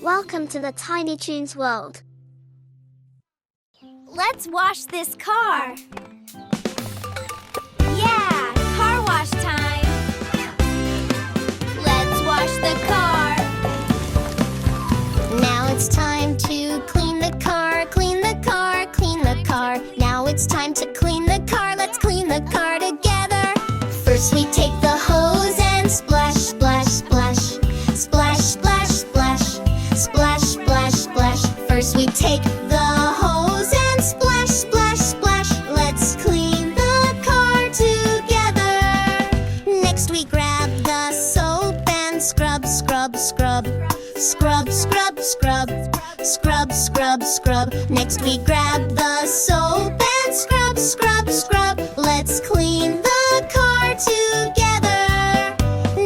Welcome to the Tiny Toons world. Let's wash this car. Yeah, car wash time. Let's wash the car. Now it's time to clean the car, clean the car, clean the car. Now it's time to clean the car, let's clean the car together. First we take the hose and splash, splash, splash. Splash, splash, splash. Splash, splash, splash. First we take the hose and splash, splash, splash. Let's clean the car together. Next we grab the soap and scrub, scrub, scrub. Scrub, scrub, scrub. Scrub, scrub, scrub. Next we grab the soap and scrub, scrub, scrub. Let's clean the car together.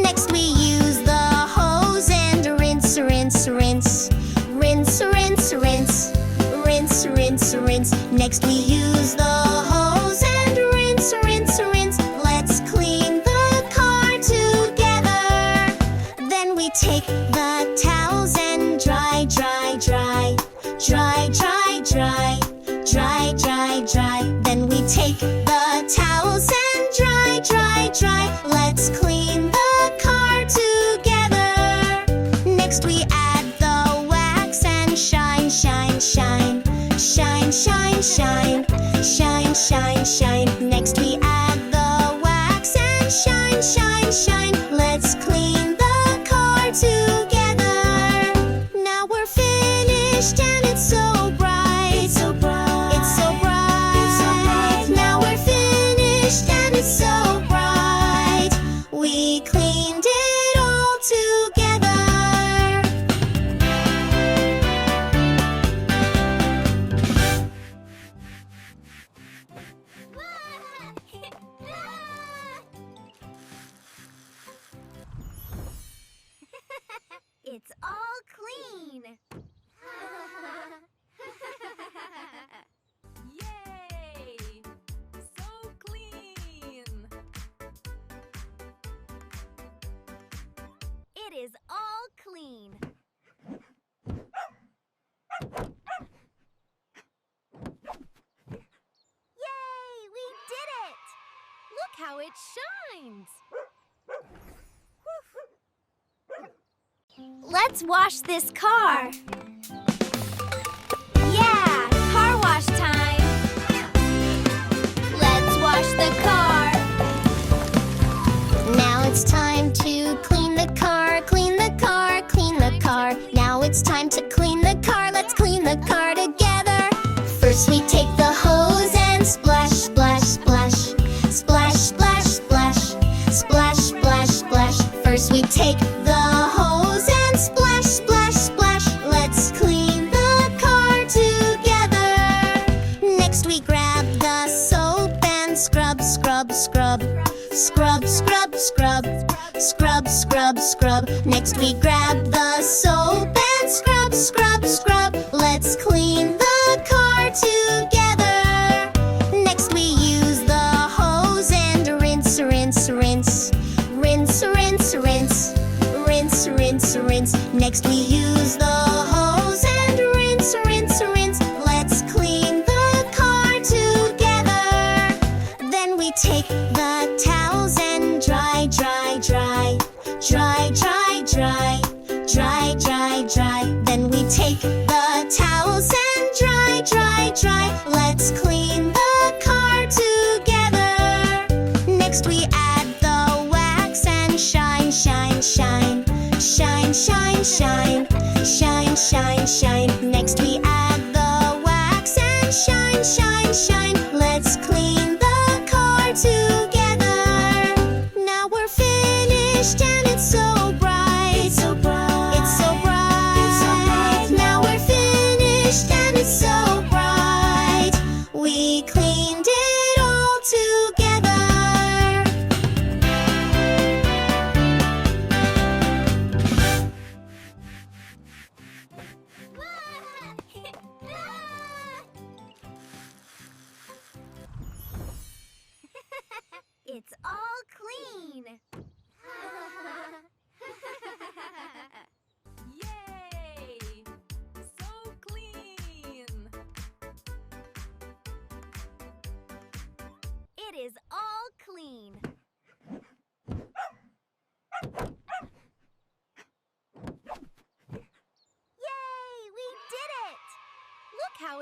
Next we use the hose and rinse, rinse, rinse. Rinse, rinse, rinse. Rinse, rinse, rinse. Next we use the hose and rinse, rinse, rinse. Let's clean the car together. Then we take the towels and dry, dry, dry. Dry, dry, dry. Dry, dry, dry. Then we take the towels and dry, dry, dry. Let's clean the car together. Next we add the wax and shine, shine, shine. Shine, shine, shine. Shine, shine, shine. Next we add the wax and shine, shine, shine. Let's clean the car together. Now we're finished and it's so bright. It's so bright. It's so bright. It's so bright. Now we're finished and it's so bright. We cleaned it all together. It's all clean. Yay! So clean! It is all clean. Yay! We did it! Look how it shines! Let's wash this car. Yeah, car wash time. Let's wash the car. Now it's time to clean the car, clean the car, clean the car. Now it's time to clean the car, let's clean the car together. First we take the hose and splash, splash, splash. Splash, splash, splash. Splash, splash, splash. First we take the hose and splash, splash, splash. Let's clean the car together. Next we grab the soap and scrub, scrub, scrub. Scrub, scrub, scrub. Scrub, scrub, scrub. Next we grab the soap and scrub, scrub, scrub. Let's clean the car together. Next we use the hose and rinse, rinse, rinse. Rinse, rinse, rinse. Rinse, rinse, rinse. Next we use the hose and rinse, rinse, rinse. Let's clean the car together. Then we take the towels and dry, dry, dry. Dry, dry, dry. Dry, dry, dry. Then we take the towels and dry, dry, dry. Let's clean the car together. Next we add the wax and shine, shine, shine. Shine, shine, shine. Shine, shine, shine. Next we add the wax and shine, shine, shine. Let's clean the car together. Now we're finished and it's so bright. It's so bright. It's so bright. It's so bright. Now we're finished and it's so bright. We cleaned it all together.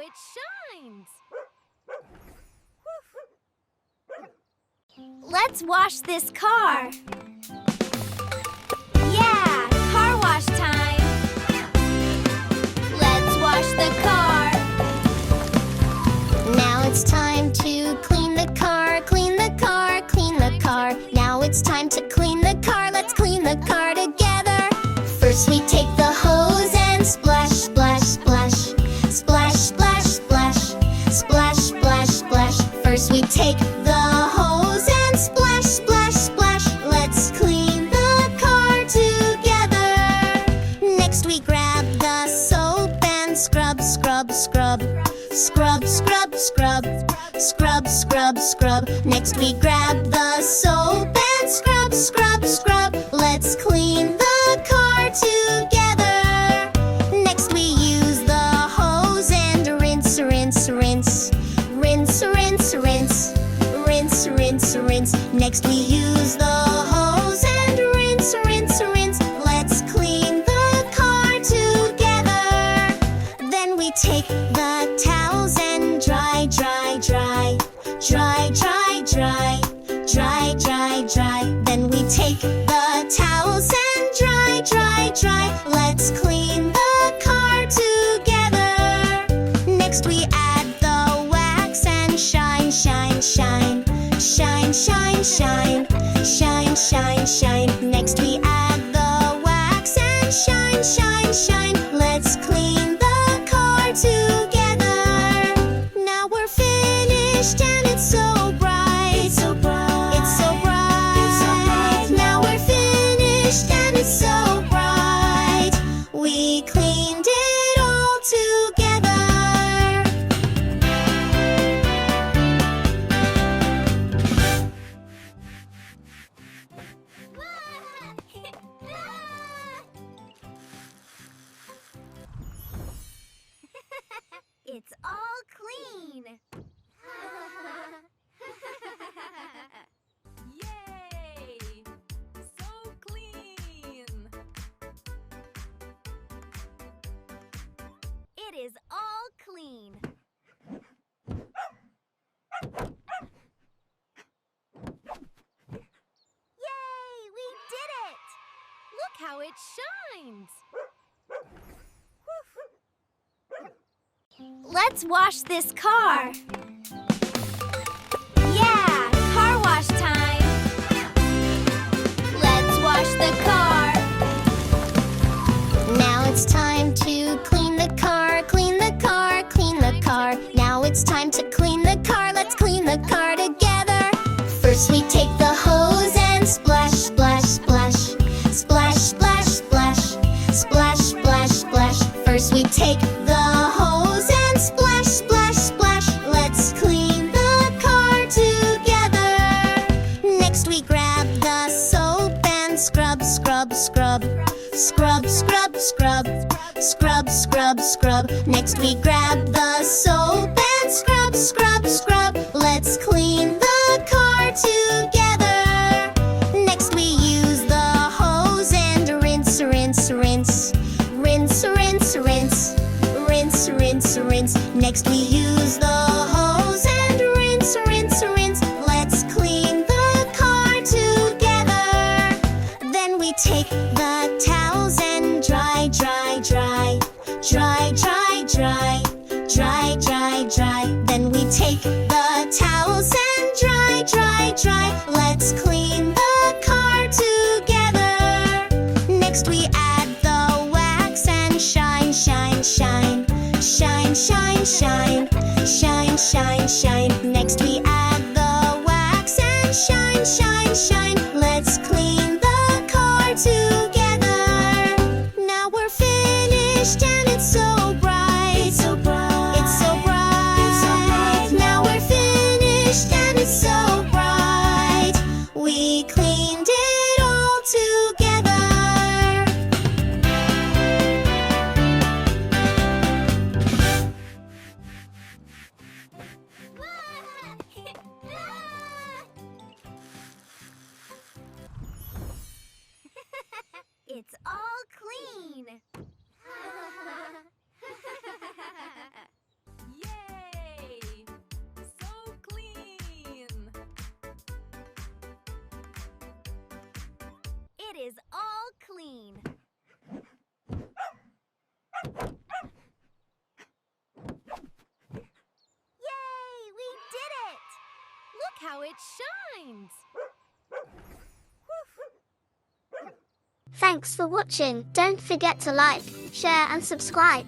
it shines! Let's wash this car. Yeah, car wash time. Let's wash the car. Now it's time to clean the car, clean the car, clean the car. Now it's time to clean the car, let's clean the car together. First we take the hose and splash, splash, splash. Splash, splash, splash. Splash, splash, splash. First we take the hose and splash, splash, splash. Let's clean the car together. Next we grab the soap and scrub, scrub, scrub. Scrub, scrub, scrub. Scrub, scrub, scrub. Next we grab the soap and scrub, scrub, scrub. Let's clean the car together. Next we use the hose and rinse, rinse, rinse. Rinse, rinse, rinse. Rinse, rinse, rinse. Next we use the hose and rinse, rinse, rinse. Let's clean the car together. Then we take the towels and dry, dry, dry. Dry, dry, dry. Dry, dry, dry. Then we take the towels and dry, dry, dry. Let's clean the car together. Next we add the wax and shine, shine, shine. Shine, shine, shine. Shine, shine, shine. Next we add the wax and shine, shine, shine. Let's clean the car together. Now we're finished and it's so bright. It's so bright. It's so bright. It's so bright. Now we're finished and it's so bright. We cleaned it all together. It's all clean. Yay! So clean! It is all clean. Yay! We did it! Look how it shines! Let's wash this car. Yeah, car wash time. Let's wash the car. Now it's time to clean the car, clean the car, clean the car. Now it's time to clean the car, let's clean the car together. First we take the hose and splash, splash, splash. Splash, splash, splash. Splash, splash, splash. First we take the hose and splash, splash, splash. Let's clean the car together. Next we grab the soap and scrub, scrub, scrub. Scrub, scrub, scrub. Scrub, scrub, scrub. Next we grab the soap and scrub, scrub, scrub. Let's clean the car together. Next we use the hose and rinse, rinse, rinse. Rinse, rinse, rinse. Rinse, rinse, rinse. Next we use the hose and rinse, rinse, rinse. Let's clean the car together. Then we take the towels and dry, dry, dry. Dry, dry, dry. Dry, dry, dry. Then we take the towels and dry, dry, dry. Let's clean the car together. Next we add the wax and shine, shine, shine. Shine, shine, shine. Shine, shine, shine. Next we add the wax and shine, shine, shine. Let's clean the car together. Now we're finished and it's so bright. It's so bright. It's so bright. It's so bright. Now we're finished and it's so bright. We cleaned it all together. It's all clean. Yay! it shines! Thanks for watching. Don't forget to like, share and subscribe.